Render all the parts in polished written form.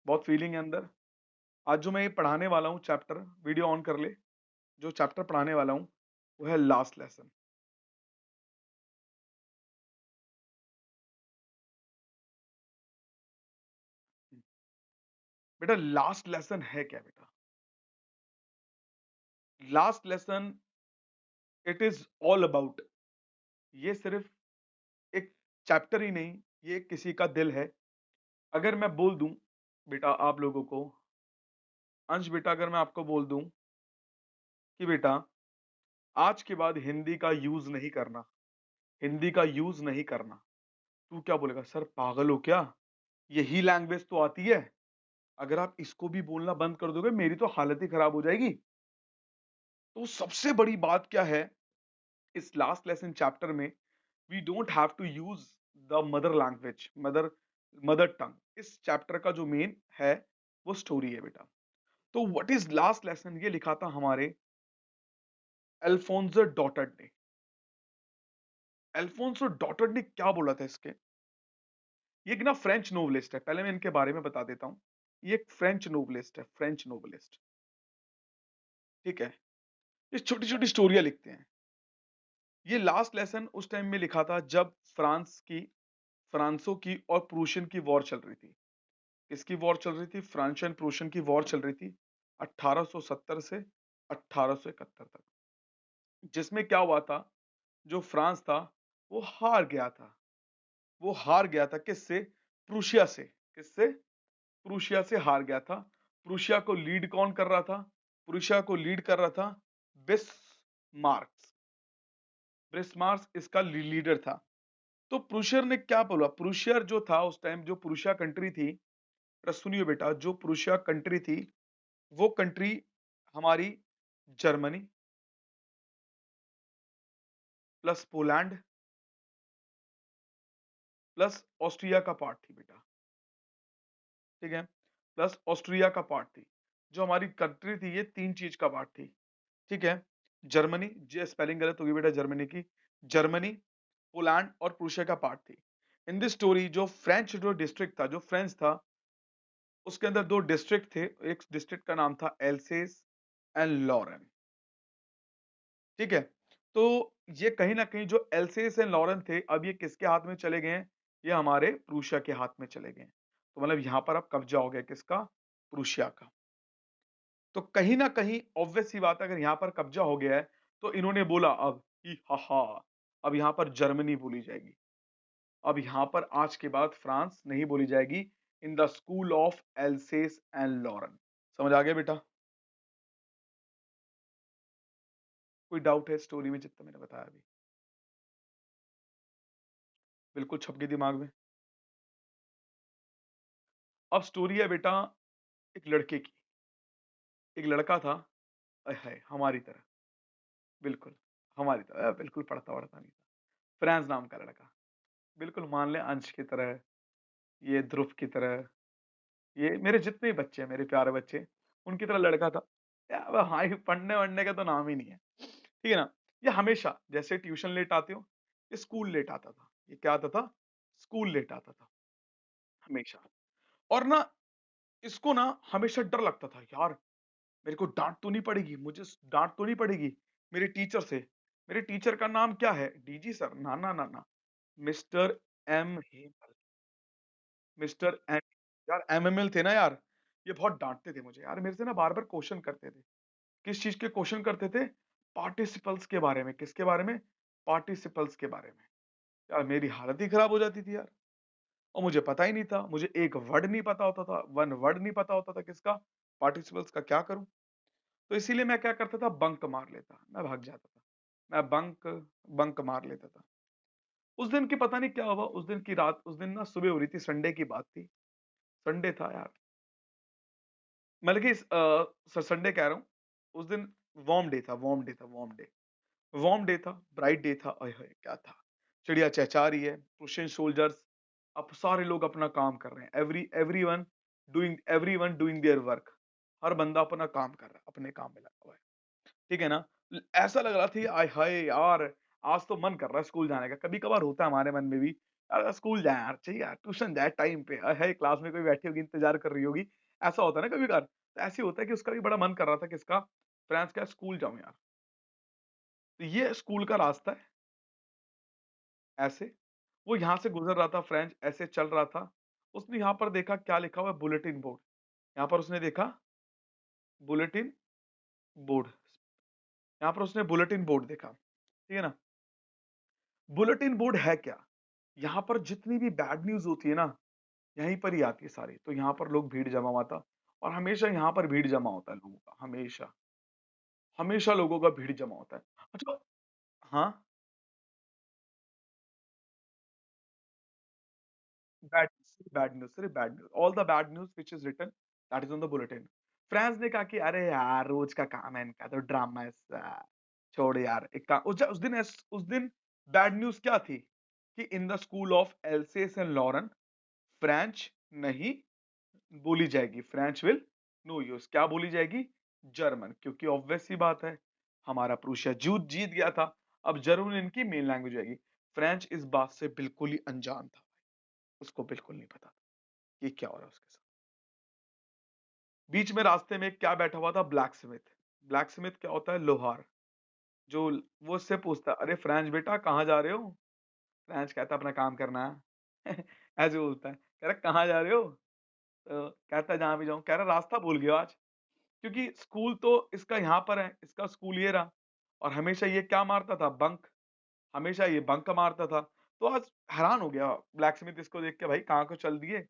बहुत फीलिंग है अंदर। आज जो मैं ये पढ़ाने वाला हूँ चैप्टर, वीडियो ऑन कर ले। जो चैप्टर पढ़ाने वाला हूँ, वो है लास्ट लेसन। बेटा लास्ट लेसन है क्या बेटा? Last lesson it is all about, ये सिर्फ़ एक चैप्टर ही नहीं, ये किसी का दिल है। अगर मैं बोल दूँ बेटा आप लोगों को, अंश बेटा अगर मैं आपको बोल दूँ कि बेटा आज के बाद हिंदी का यूज़ नहीं करना, हिंदी का यूज़ नहीं करना। तू क्या बोलेगा? सर पागल हो क्या? यही लैंग्वेज तो आती है। अगर आप इसको भी बोलना बंद कर दोगे, मेरी तो हालत ही खराब हो जाएगी। तो सबसे बड़ी बात क्या है, इस लास्ट लेसन चैप्टर में we don't have to use the mother language, mother mother tongue. इस चैप्टर का जो मेन है, वो स्टोरी है बेटा। तो व्हाट इज़ लास्ट लेसन ये लिखा था हमारे अल्फोंसो डॉटर्ड ने। अल्फोंसो डॉटर्ड ने क्या बोला था इसके? ये एक ना फ्रेंच नोवेलिस्ट है, पहले मैं इनके बारे में बता देता हूँ। ये एक फ्रेंच नोवेलिस्ट है, फ्रेंच नोवेलिस्ट, ठीक है? ये छोटी-छोटी स्टोरियाँ लिखते हैं। ये लास्ट लेसन उस टाइम में लिखा था जब फ्रांसो की और प्रूशियन की वॉर चल रही थी। किसकी वॉर चल रही थी? फ्रांस एंड प्रूशियन की वॉर चल रही थी 1870 से 1871 तक। जिसमें क्या हुआ था, जो फ्रांस था, वो हार गया था। वो हार गया था किससे? प्रूशिया से। किससे? प्रूशिया से हार गया था। प्रूशिया को लीड कौन कर रहा था? प्रूशिया को लीड कर रहा था बिस्मार्क। बिस्मार्क इसका लीडर था। तो प्रूशियर ने क्या बोला? प्रूशियर जो था उस टाइम, जो प्रूशिया कंट्री थी, सुनिए बेटा, जो प्रूशिया कंट्री थी, वो कंट्री हमारी Germany plus Poland plus Austria का पार्ट थी बेटा, ठीक है? प्लस ऑस्ट्रिया का पार्ट थी। जो हमारी कंट्री थी, ये 3 चीज़ का पार्ट थी, ठीक है? जर्मनी, जे स्पेलिंग गलत होगी बेटा जर्मनी की। जर्मनी, पोलैंड और प्रूशिया का पार्ट थी। इन दिस स्टोरी जो फ्रेंच जो डिस्ट्रिक्ट था, जो फ्रेंच था, उसके अंदर 2 डिस्ट्रिक्ट थे। एक डिस्ट्रिक्ट का नाम था एल्सेस एंड लॉरेन, ठीक है? तो ये कहीं न कहीं जो एल्सेस एंड लॉरेन थे, अब ये किसके हाथ में चले गए हैं? ये हमारे प्रूशिया के हाथ में चले गए हैं। तो मतलब यहाँ पर अब कब्ज़ा हो गया किसका? प्रूशिया का। तो कहीं न कहीं ऑब्वियस सी बात है, अगर यहाँ पर कब्ज़ा हो गया है, तो इन्होंने बोला अब कि अब यहाँ पर जर्मनी बोली जाएगी। अब यहाँ पर आज के बाद फ्रांस नहीं बोली जाएगी, in the school of Alsace and Lorraine. समझ आ गया बेटा? कोई डाउट है स्टोरी में जितना मैंने बताया अभी? बिल्कुल छप गई दिमाग में। अब स्टोरी है बेटा एक लड़के की। एक लड़का था, आय हाय! हमारी तरह, बिल्कुल, हमारी तरह, बिल्कुल पढ़ता-वढ़ता नहीं था। फ्रांस नाम का लड़का, बिल्कुल मान लें अंश की तरह, ये ध्रुव की तरह, ये मेरे जितने भी बच्चे हैं, मेरे प्यारे बच्चे, उनकी तरह लड़का था। अब हाँ, ये पढ़ने-वढ़ने का तो नाम ही नहीं है, ठीक है ना? ये हमेशा जैसे ट्यूशन लेट आते हो, ये स्कूल लेट आता था। ये क्या आता था? स्कूल लेट आता था, हमेशा। और ना इसको ना हमेशा डर लगता था, यार मेरे को डाँट तो नहीं पड़ेगी, मुझे स डाँट तो नहीं पड़ेगी मेरे टीचर से। मेरे टीचर का नाम क्या है? डीजी सर, ना, ना, ना, ना, mister M Hemal, mister M. यार एमएमएल थे ना यार, ये बहुत डाँटते थे मुझे यार, मेरे से ना बार-बार क्वेश्चन करते थे। किस चीज़ के क्वेश्चन करते थे? पार्टिसिपल्स के बारे में, किसके बारे में? पार्टिसिपल्स के बारे में। यार मेरी हालत ही खराब हो जाती थी यार, और मुझे पता ही नहीं था, मुझे एक वर्ड नहीं पता होता था, वन वर्ड नहीं पता होता था किसका? पार्टिसिपल्स का, क्या करूँ? तो इसीलिए मैं क्या करता था, बंक मार लेता, मैं भाग जाता था। मैं बंक मार लेता था। उस दिन की पता नहीं क्या हुआ, उस दिन की रात, उस दिन ना सुबह हो रही थी, संडे की बात थी। संडे था यार, मतलब कि संडे कह रहा हूँ, उस दिन वार्म डे था, ब्राइट डे था, आय हाय! क्या था? चिड़िया चहचहा रही है, रुशियन सोल्जर्स, अब सारे लोग अपना काम कर रहे हैं। Everyone doing their work. हर बंदा अपना काम कर रहा है, अपने काम में लगा हुआ है। ठीक है ना? ऐसा लग रहा था, आय हाय यार! आज तो मन कर रहा है स्कूल जाने का। कभी-कभार होता है हमारे मन में भी, स्कूल जाए यार, चाहिए यार, ट्यूशन जाए टाइम पे। है क्लास में कोई बैठी होगी, इंतज़ार कर रही होगी। ऐसा होता है ना कभी-कभार। तो ऐसे ही होता है कि उसका भी बड़ा मन कर रहा था किसका? फ्रेंड्स का, स्कूल जाऊँ यार। तो ये स्कूल का रास्ता है, ऐसे। वो यहाँ से गुज़र रहा था, फ्रेंच ऐसे चल रहा था। उसने यहाँ पर देखा क्या लिखा हुआ है, बुलेटिन बोर्ड। यहाँ पर उसने देखा बुलेटिन बोर्ड। यहाँ पर उसने बुलेटिन बोर्ड देखा, ठीक है ना? बुलेटिन बोर्ड है क्या? यहाँ पर जितनी भी बैड न्यूज़ होती है ना, यहीं पर ही आती है सारी। तो यहाँ पर लोग भीड़ जमा हुआ था और हमेशा यहाँ पर भीड़ जमा होता है लोगों का, हमेशा। हमेशा लोगों का भीड़ जमा होता है। अच्छा। हाँ, बैड न्यूज़, सिर्फ bad news. All the bad news which is written that is on the bulletin. France ने कहा कि अरे यार, रोज़ का काम है इनका तो ड्रामा ऐसा, छोड़ यार। एक का उस दिन बैड न्यूज़ क्या थी? कि in the school of Alsace and Lorraine French नहीं बोली जाएगी, फ्रेंच विल नो यूज़। क्या बोली जाएगी? जर्मन, क्योंकि ऑब्वियस सी बात है, हमारा प्रूशिया जूत जीत गया था, अब जर्मन इनकी मेन लैंग्वेज होएगी। फ्रेंच इस बात से बिल्कुल ही अनजान था, उसको बिल्कुल नहीं पता था, ये क्या हो रहा है उसके साथ। बीच में रास्ते में क्या बैठा हुआ था? Black Smith. ब्लैक स्मिथ क्या होता है? लोहार। जो वो उससे पूछता है, "अरे फ्रेंच बेटा कहाँ जा रहे हो?" फ्रेंच कहता है, "अपना काम करना है।" ऐसे बोलता है। कह रहा, "कहाँ जा रहे हो?" तो कहता है, "जहाँ भी जाऊँ।" कह रहा, "रास्ता भूल गया आज।" क्योंकि स्कूल तो इसका यहाँ पर है, इसका स्कूल ये रहा और हमेशा ये क्या मारता था? बंक। हमेशा ये बंक मारता था। तो आज हैरान हो गया ब्लैक स्मिथ इसको देख के, भाई कहाँ को चल दिए?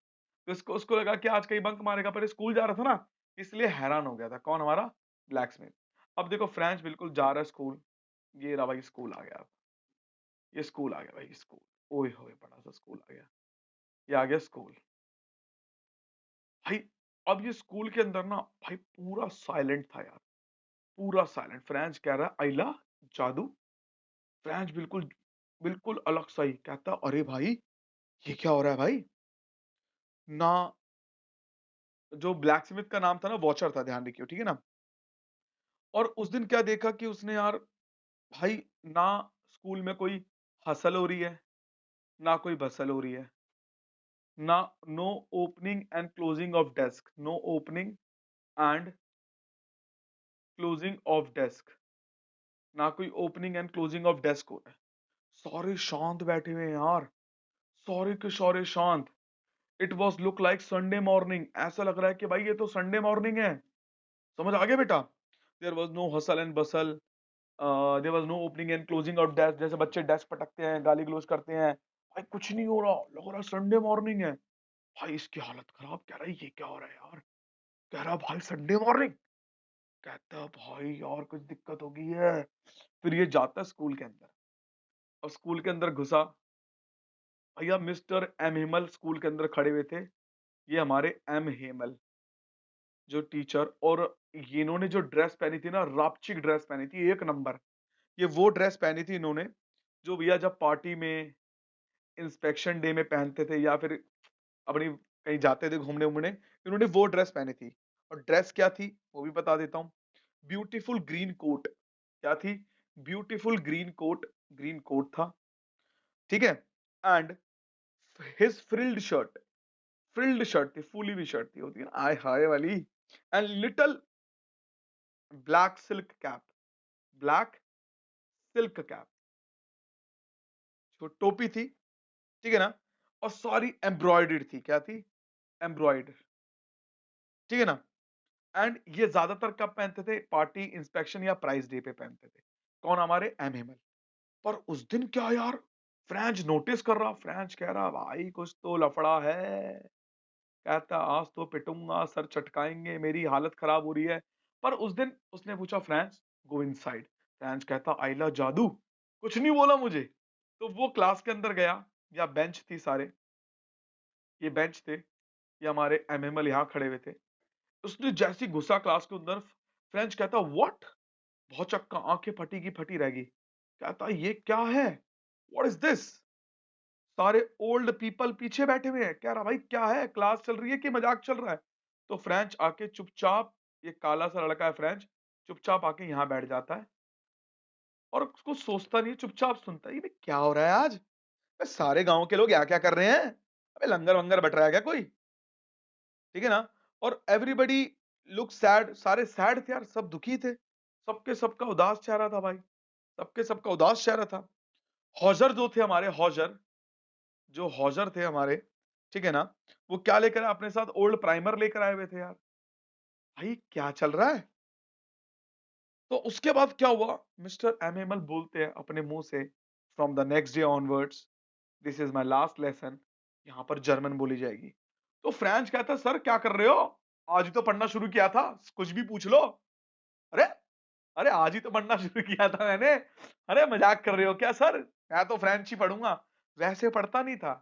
तो इसको उसको लगा कि आज कहीं बंक मारेगा, पर ये स्कूल जा रहा था ना, इसलिए हैरान हो गया था। कौन? हमारा ब्लैक स्मिथ। अब देखो फ्रेंच बिल्कुल जा रहा है स्कूल। ये रहा भाई, स्कूल आ गया अब। ये स्कूल आ गया भाई, स्कूल। ओए होए! बड़ा-सा स्कूल आ गया। ये आ गया स्कूल। भाई अब ये स्कूल के अंदर ना भाई पूरा साइलेंट था यार, पूरा साइलेंट। फ्रेंच कह रहा है, "आइला जादू।" फ्रेंच बिल्कुल बिल्कुल अलग सा ही कहता, "अरे भाई! ये क्या हो रहा है भाई?" ना, जो ब्लैक स्मिथ का नाम था ना, वॉचर था, ध्यान रखियो, ठीक है ना? और उस दिन क्या देखा कि उसने यार, भाई ना स्कूल में कोई हसल हो रही है, ना कोई बसल हो रही है, ना, no opening and closing of desk, no opening and closing of desk, ना कोई opening and closing of desk हो रहा है। सारे शांत बैठे हुए हैं यार, सारे के सारे शांत। It was look like Sunday morning, ऐसा लग रहा है कि भाई ये तो संडे मॉर्निंग है। समझ आ गया बेटा? There was no hustle and bustle, there was no opening and closing of desk. जैसे बच्चे डेस्क पटकते हैं, गाली-गलौज करते हैं, भाई कुछ नहीं हो रहा, लग रहा है संडे मॉर्निंग है। भाई इसकी हालत खराब, कह रहा है ये क्या हो रहा है यार? कह रहा भाई संडे मॉर्निंग? कहता भाई यार कुछ दिक्कत हो गई है। फिर ये जाता है स्कूल के अंदर और स्कूल के अंदर घुसा। भैया मिस्टर एम हेमल स्कूल के अंदर खड़े हुए थे। ये हमारे एम हेमल जो टीचर, और ये इन्होंने जो ड्रेस पहनी थी ना, रापचिक ड्रेस पहनी थी, एक नंबर। ये वो ड्रेस पहनी थी इन्होंने, जो भैया जब पार्टी में, इंस्पेक्शन डे में पहनते थे या फिर अपनी कहीं जाते थे घूमने-वूमने, इन्होंने वो ड्रेस पहनी थी। और ड्रेस क्या थी, वो भी बता देता हूँ। Beautiful green coat. क्या थी? ब्यूटीफुल ग्रीन कोट था, ठीक है? एंड हिज फ्रिल्ड शर्ट थी, फूली हुई शर्ट थी, होती है ना आय हाय वाली। And little black silk cap, black silk cap, जो टोपी थी, ठीक है ना? और सारी एम्ब्रॉयडर्ड थी। क्या थी? एम्ब्रॉयडर, ठीक है ना? एंड ये ज्यादातर कब पहनते थे? पार्टी, इंस्पेक्शन या प्राइज डे पे पहनते थे। कौन? हमारे एम हेमल। पर उस दिन क्या यार, फ्रेंच नोटिस कर रहा, फ्रेंच कह रहा भाई कुछ तो लफड़ा है। कहता आज तो पिटूंगा, सर चटकाएंगे, मेरी हालत खराब हो रही है। पर उस दिन उसने पूछा, फ्रेंच गो इनसाइड। फ्रेंच कहता आइला जादू, कुछ नहीं बोला मुझे। तो वो क्लास के अंदर गया, या बेंच थी सारे, ये बेंच थे, ये हमारे एमएमएल यहाँ खड़े हुए थे। उसने जैसी घुसा क्लास के अंदर, फ्रेंच कहता व्हाट, बहुत चक्का, आंखें फटी की फटी रह गई। कहता ये क्या है, व्हाट इज दिस? सारे ओल्ड पीपल पीछे बैठे हुए हैं। कह रहा भाई क्या है, क्लास चल रही है कि मजाक चल रहा है? तो फ्रेंच आके चुपचाप, ये काला सा लड़का है फ्रेंच, चुपचाप आके यहाँ बैठ जाता है और उसको सोचता नहीं है, चुपचाप सुनता है। ये भी क्या हो रहा है आज? सारे गाँव के लोग यहाँ क्या कर रहे हैं? अबे लंगर-वंगर बँट रहा है क्या कोई? ठीक है ना? और एवरीबॉडी लुक सैड, सारे सैड थे यार, सब दुखी थे। सबके सबका उदास चेहरा था भाई, सबके सबका उदास चेहरा था। हौज़र जो थे हमारे हौज़र, जो हौज़र थे हमारे, ठीक है ना? वो क्या लेकर अपने साथ ओल्ड प्राइमर लेकर आए हुए थे यार। भाई क्या चल रहा है? तो उसके बाद क्या हुआ? मिस्टर एमएमएल बोलते हैं अपने मुँह से, from the next day onwards this is my last lesson, यहाँ पर जर्मन बोली जाएगी। तो फ्रेंच कहता है सर क्या कर रहे हो? आज ही तो पढ़ना शुरू किया था, कुछ भी पूछ लो। अरे! अरे आज ही तो पढ़ना शुरू किया था मैंने। अरे मज़ाक कर रहे हो क्या सर? मैं तो फ्रेंच ही पढ़ूँगा। वैसे पढ़ता नहीं था।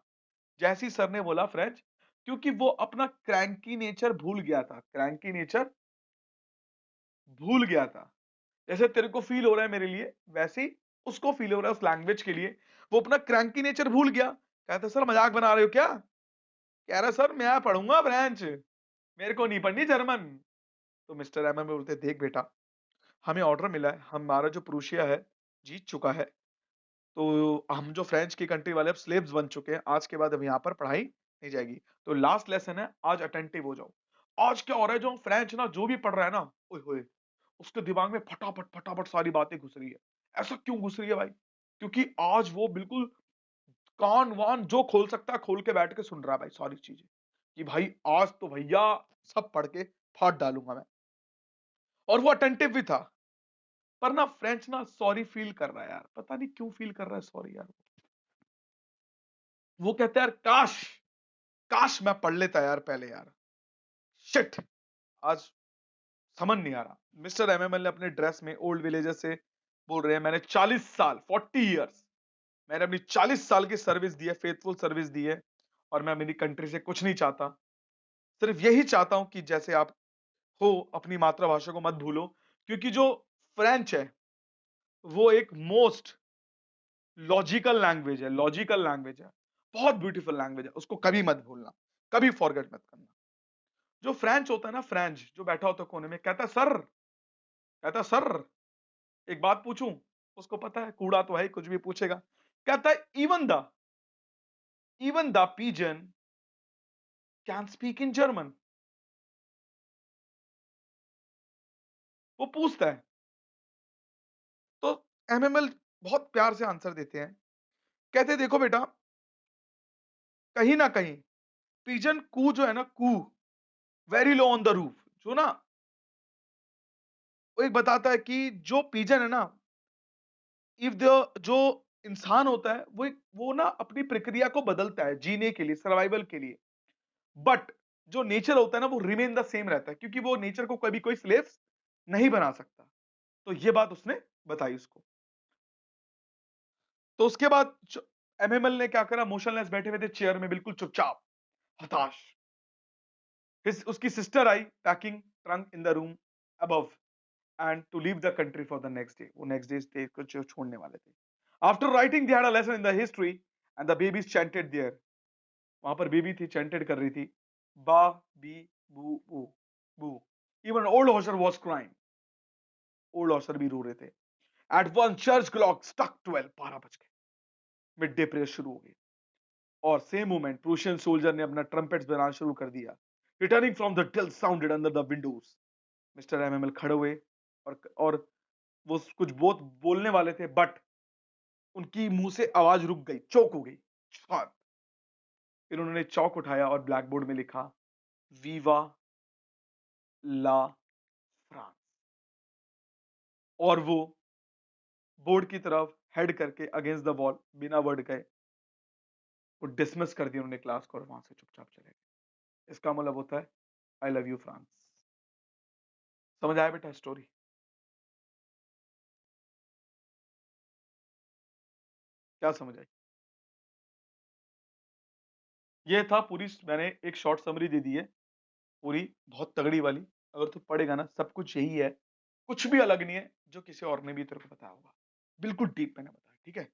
जैसे ही सर ने बोला फ्रेंच, क्योंकि वो अपना क्रैंकी नेचर भूल गया था। क्रैंकी नेचर भूल गया था। जैसे तेरे को फ़ील हो रहा है मेरे लिए, वैसे ही उसको फ़ील हो रहा है उस लैंग्वेज के लिए। वो अपना क्रैंकी नेचर भूल गया। कहता सर मज़ाक बना रहे हो क्या? कह रहा सर मैं पढ़ूँगा फ्रेंच, मेरे को नहीं पढ़नी जर्मन। तो मिस्टर एमएम बोलते देख बेटा, हमें ऑर्डर मिला है, हमारा जो प्रूशिया है, जीत चुका है। तो हम जो फ्रेंच की कंट्री वाले अब स्लेव्स बन चुके हैं, आज के बाद अब यहाँ पर पढ़ाई नहीं जाएगी। तो लास्ट लेसन है, आज अटेंटिव हो जाओ। आज क्या हो रहा है जो फ्रेंच ना जो भी पढ़ रहा है ना, ओए होए! उसके दिमाग में फटाफट, फटाफट सारी बातें घुस रही है। ऐसा क्यों घुस रही है भाई? क्योंकि आज वो बिल्कुल कान-वान जो खोल सकता है खोल के बैठ के सुन रहा है भाई सारी चीज़ें, कि भाई आज तो भैया सब पढ़ के फाड़ डालूँगा मैं। और वो अटेंटिव भी था। पर ना फ्रेंच ना सॉरी फील कर रहा है यार, पता नहीं क्यों फील कर रहा है सॉरी यार। वो कहता है यार काश, काश मैं पढ़ लेता यार पहले यार। शिट! आज समझ नहीं आ रहा। मिस्टर एमएमएल ने अपने ड्रेस में ओल्ड विलेजर से बोल रहे हैं मैंने 40 साल 40 इयर्स मैंने अपनी 40 साल की सर्विस दी है, फेथफुल सर्विस दी है और मैं मेरी कंट्री से कुछ नहीं चाहता। सिर्फ यही चाहता हूं कि जैसे आप हो अपनी मातृभाषा को मत भूलो क्योंकि जो फ्रेंच है वो एक मोस्ट लॉजिकल लैंग्वेज है। बहुत ब्यूटीफुल लैंग्वेज है, उसको कभी मत भूलना, कभी फॉरगेट मत करना। जो फ्रेंच होता है ना फ्रेंच जो बैठा होता है कोने में कहता है सर एक बात पूछूं? उसको पता है कूड़ा तो है ही, कुछ भी पूछेगा। कहता है even the pigeon can speak in German. वो पूछता है। तो एमएमएल बहुत प्यार से आंसर देते हैं। कहते हैं देखो बेटा, कहीं ना कहीं पिजन कू जो है ना कू very low on the roof, जो ना वो एक बताता है कि जो पिजन है ना, इफ द जो इंसान होता है वो ना अपनी प्रक्रिया को बदलता है जीने के लिए, सर्वाइवल के लिए। बट जो नेचर होता है ना वो रिमेन द सेम रहता है क्योंकि वो नेचर को कभी कोई स्लेव्स नहीं बना सकता। तो ये बात उसने बताई उसको। तो उसके बाद एमएमएल ने क्या करा, मोशनलेस बैठे हुए थे चेयर में बिल्कुल चुपचाप, हताश। उसकी sister I packing trunk in the room above and to leave the country for the next day. वो नेक्स्ट डे स्टे को छोड़ने वाले थे। After writing they had a lesson in the history and the babies chanted there. वहां पर baby थी chanted कर रही थी, बा B boo boo boo. Even old Hosher was crying. Old Hosher भी रो रहे थे। At one church clock stuck 12, 12 बज गए। मिड डे प्रेयर शुरू हो गई और सेम मोमेंट प्रूशियन सोल्जर ने अपना ट्रम्पेट्स बजाना शुरू कर दिया। Returning from the till sounded under the Windows. Mister MML खड़े हुए और वो कुछ बहुत बोलने वाले थे बट उनकी मुंह से आवाज रुक गई, चौक हो गई। शांत। फिर उन्होंने चौक उठाया और ब्लैक बोर्ड में लिखा वीवा ला फ्रांस। और वो बोर्ड की तरफ हेड करके अगेंस्ट द वॉल बिना वर्ड कहे वो डिसमिस कर दिया उन्होंने क्लास को और वहां से चुपचाप चले गए। इसका मतलब होता है आई लव यू फ्रांस। समझ आया बेटा स्टोरी? क्या समझ आई? ये था पूरी, मैंने एक शॉर्ट समरी दे दी है पूरी, बहुत तगड़ी वाली। अगर तू पढ़ेगा ना सब कुछ यही है, कुछ भी अलग नहीं है जो किसी और ने भी तेरे को बताया होगा। बिल्कुल डीप मैंने बताया, ठीक है?